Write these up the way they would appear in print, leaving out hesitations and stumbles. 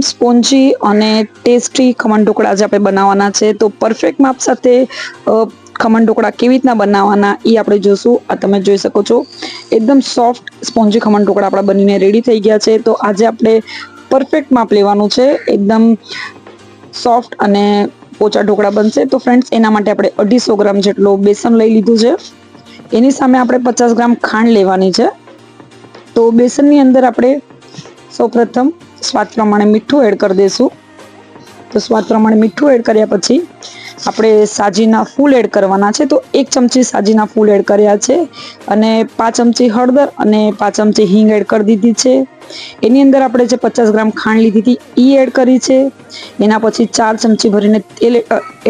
Spongy અને tasty khaman dhokla આજે આપણે બનાવવાના છે. તો પરફેક્ટ માપ સાથે ખમણ ઢોકળા કેવી રીતના બનાવવાના એ આપણે જોશું. આ તમે જોઈ શકો છો એકદમ સોફ્ટ સ્પોન્જી ખમણ ઢોકળા આપણા બનીને રેડી થઈ ગયા છે. તો આજે આપણે પરફેક્ટ માપ લેવાનું છે, એકદમ સોફ્ટ અને પોચા ઢોકળા બનશે. તો ફ્રેન્ડ્સ, એના માટે આપણે 250 ગ્રામ જેટલો બેસન લઈ લીધું છે. એની સામે આપણે 50 ગ્રામ ખાંડ લેવાની છે. તો બેસનની અંદર આપણે સૌપ્રથમ સ્વાદ પ્રમાણે મીઠું એડ કરી દઈશું. તો સ્વાદ પ્રમાણે મીઠું એડ કર્યા પછી આપણે સાજીના ફૂલ એડ કરવાના છે. તો 1 ચમચી સાજીના ફૂલ એડ કર્યા છે અને 5 ચમચી હળદર અને 5 ચમચી હિંગ એડ કરી દીધી છે. એની અંદર આપણે જે 50 ગ્રામ ખાંડ લીધી હતી એ એડ કરી છે. એના પછી 4 ચમચી ભરીને તેલ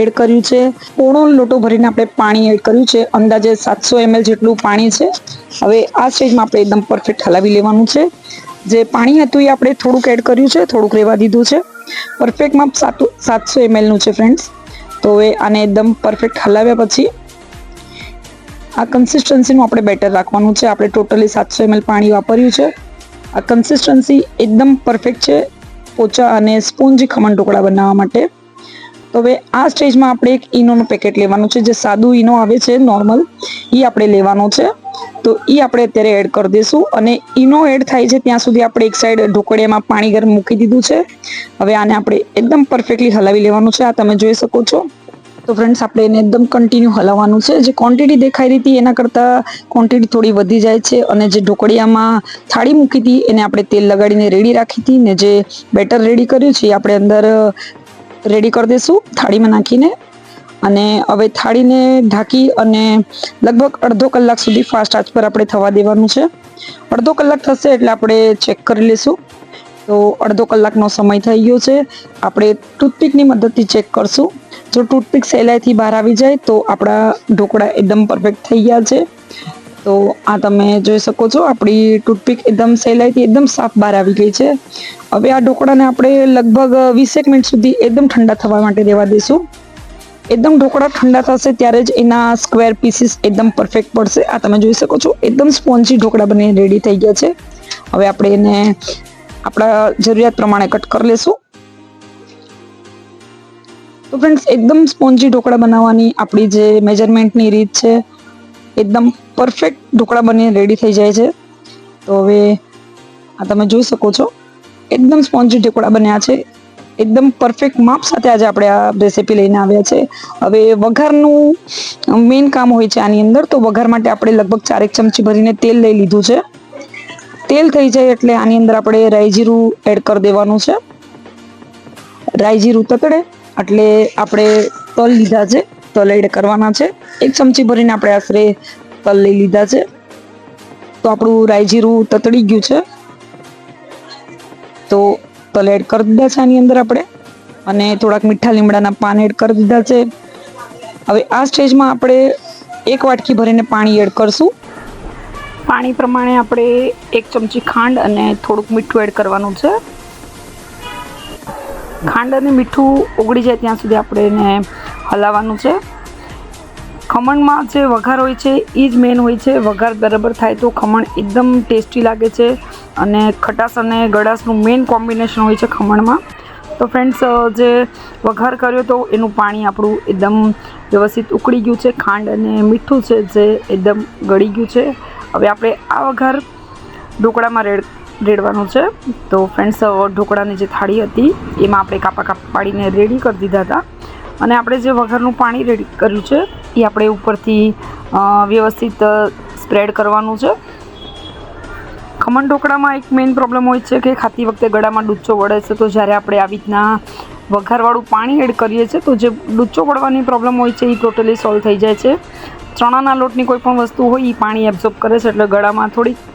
એડ કર્યું છે. પોણો લોટો ભરીને આપણે પાણી એડ કર્યું છે. અંદાજે 700 ml જેટલું પાણી છે. હવે આ સ્ટેજમાં આપણે એકદમ પરફેક્ટ હલાવી લેવાનું છે. જે પાણી હતું એ આપણે થોડુંક એડ કર્યું છે, થોડુંક રહેવા દીધું છે. પરફેક્ટ માપ 700 ml નું છે ફ્રેન્ડ્સ. તો હવે આને એકદમ પરફેક્ટ હલાવ્યા પછી આ કન્સિસ્ટન્સીનું આપણે બેટર રાખવાનું છે. આપણે ટોટલી 700 ml પાણી વાપર્યું છે. આ કન્સિસ્ટન્સી એકદમ પરફેક્ટ છે પોચા અને સ્પોન્જી ખમણ ઢોકળા બનાવવા માટે. તો હવે આ સ્ટેજમાં આપણે એક ઈનોનું પેકેટ લેવાનું છે. જે સાદું ઈનો આવે છે નોર્મલ, એ આપણે લેવાનો છે. તો એ આપણે અત્યારે એડ કરી દઈશું અને ઈનો એડ થાય છે ત્યાં સુધી આપણે એક સાઈડ ઢોકળિયામાં પાણી ગરમ મૂકી દીધું છે. હવે આને આપણે એકદમ પરફેક્ટલી હલાવી લેવાનું છે. આ તમે જોઈ શકો છો. તો ફ્રેન્ડ્સ, આપણે એને એકદમ કન્ટિન્યુ હલાવવાનું છે. જે ક્વોન્ટિટી દેખાઈ રહી હતી એના કરતાં ક્વોન્ટિટી થોડી વધી જાય છે. અને જે ઢોકળિયામાં થાળી મૂકી હતી એને આપણે તેલ લગાડીને રેડી રાખી હતી ને જે બેટર રેડી કર્યું છે એ આપણે અંદર રેડી કરી દઈશું થાળીમાં નાખીને. અને હવે થાળીને ઢાંકી અને લગભગ અડધો કલાક સુધી ફાસ્ટ આંચ પર આપણે થવા દેવાનું છે. અડધો કલાક થશે એટલે આપણે ચેક કરી લઈશું. તો અડધો કલાકનો સમય થઈ ગયો છે. આપણે ટૂથપીકની મદદથી ચેક કરશું. જો ટૂથપીક સહેલાઈથી બહાર આવી જાય તો આપણા ઢોકળા એકદમ પરફેક્ટ થઈ ગયા છે. તો આ તમે જોઈ શકો છો, આપણી ટૂથપીક એકદમ સહેલાઈથી એકદમ સાફ બહાર આવી ગઈ છે. હવે આ ઢોકળાને આપણે લગભગ 20 મિનિટ સુધી એકદમ ઠંડા થવા માટે દેવા દઈશું. એકદમ ઢોકળા ઠંડા થશે ત્યારે જ એના સ્ક્વેર પીસીસ એકદમ પરફેક્ટ પડશે. આ તમે જોઈ શકો છો એકદમ સ્પોન્જી ઢોકળા બનીને રેડી થઈ ગયા છે. હવે આપણે એને આપણા જરૂરિયાત પ્રમાણે કટ કરી લેશું. તો ફ્રેન્ડ્સ, એકદમ સ્પોન્જી ઢોકળા બનાવવાની આપણી જે મેજરમેન્ટની રીત છે એકદમ પરફેક્ટ ઢોકળા બનીને રેડી થઈ જાય છે. તો હવે આ તમે જોઈ શકો છો એકદમ સ્પોન્જી ઢોકળા બન્યા છે. એકદમ પરફેક્ટ માપ સાથે આજે આપણે આ રેસીપી લઈને આવ્યા છે. હવે વઘારનું મેઇન કામ હોય છે આની અંદર. તો વઘાર માટે આપણે લગભગ 4 ચમચી ભરીને તેલ લઈ લીધું છે. તેલ થઈ જાય એટલે આની અંદર આપણે રાઈ જીરું એડ કરી દેવાનું છે. રાઈ જીરું તતડે એટલે આપણે તલ લીધા છે, તલ એડ કરવાના છે. 1 ચમચી ભરીને આપણે આશરે તલ લઈ લીધા છે. તો આપણું રાઈ જીરું તતડી ગયું છે. તો તલ એડ કરી દીધા છે આની અંદર આપણે અને થોડાક મીઠા લીમડાના પાન એડ કરી દીધા છે. હવે આ સ્ટેજમાં આપણે 1 વાટકી ભરીને પાણી એડ કરશું. પાણી પ્રમાણે આપણે 1 ચમચી ખાંડ અને થોડુંક મીઠું એડ કરવાનું છે. ખાંડ અને મીઠું ઓગળી જાય ત્યાં સુધી આપણે એને હલાવવાનું છે. ખમણમાં જે વઘાર હોય છે એ જ મેન હોય છે. વઘાર બરાબર થાય તો ખમણ એકદમ ટેસ્ટી લાગે છે અને ખટાશ અને ગળાશનું મેઇન કોમ્બિનેશન હોય છે ખમણમાં. તો ફ્રેન્ડ્સ, જે વઘાર કર્યો તો એનું પાણી આપણું એકદમ વ્યવસ્થિત ઉકળી ગયું છે. ખાંડ અને મીઠું છે જે એકદમ ગળી ગયું છે. હવે આપણે આ વઘાર ઢોકળામાં રેડવાનું છે. તો ફ્રેન્ડ્સ, ઢોકળાની જે થાળી હતી એમાં આપણે કાપા પાડીને રેડી કરી દીધા હતા. અને આપણે જે વઘારનું પાણી રેડી કર્યું છે એ આપણે ઉપરથી વ્યવસ્થિત સ્પ્રેડ કરવાનું છે. ખમણ ઢોકળામાં એક મેઇન પ્રોબ્લેમ હોય છે કે ખાતી વખતે ગળામાં ડૂચો વળે છે. તો જ્યારે આપણે આવી રીતના વઘારવાળું પાણી એડ કરીએ છીએ તો જે ડૂચો વળવાની પ્રોબ્લેમ હોય છે એ ટોટલી સોલ્વ થઈ જાય છે. ચણાના લોટની કોઈ પણ વસ્તુ હોય એ પાણી એબ્ઝોર્બ કરે છે એટલે ગળામાં થોડીક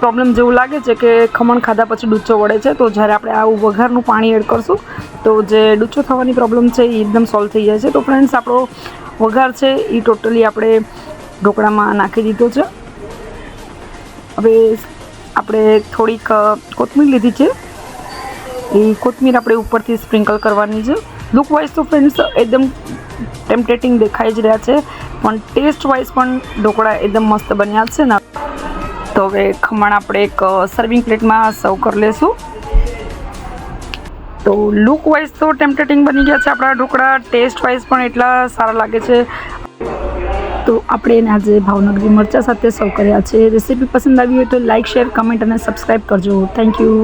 પ્રોબ્લેમ જેવું લાગે છે કે ખમણ ખાધા પછી ડૂચો વળે છે. તો જ્યારે આપણે આવું વઘારનું પાણી એડ કરશું તો જે ડૂચો થવાની પ્રોબ્લેમ છે એ એકદમ સોલ્વ થઈ જાય છે. તો ફ્રેન્ડ્સ, આપણો વઘાર છે એ ટોટલી આપણે ઢોકળામાં નાખી દીધો છે. હવે આપણે થોડીક કોથમીર લીધી છે. એ કોથમીર આપણે ઉપરથી સ્પ્રિંકલ કરવાની છે. લુક વાઇઝ તો ફ્રેન્ડ્સ એકદમ ટેમ્પટેટિંગ દેખાઈ જ રહ્યા છે, પણ ટેસ્ટ વાઇઝ પણ ઢોકળા એકદમ મસ્ત બન્યા છે ને. તો હવે ખમણ આપણે એક સર્વિંગ પ્લેટમાં સર્વ કરી લેશું. તો લુક વાઇઝ તો ટેમ્પટેટિંગ બની ગયા છે આપણા ઢોકળા, ટેસ્ટ વાઇઝ પણ એટલા સારા લાગે છે. તો આપણે એને આજે ભાવનગરી મરચાં સાથે સર્વ કર્યા છે. રેસીપી પસંદ આવી હોય તો લાઇક, શેર, કમેન્ટ અને સબસ્ક્રાઈબ કરજો. Thank you.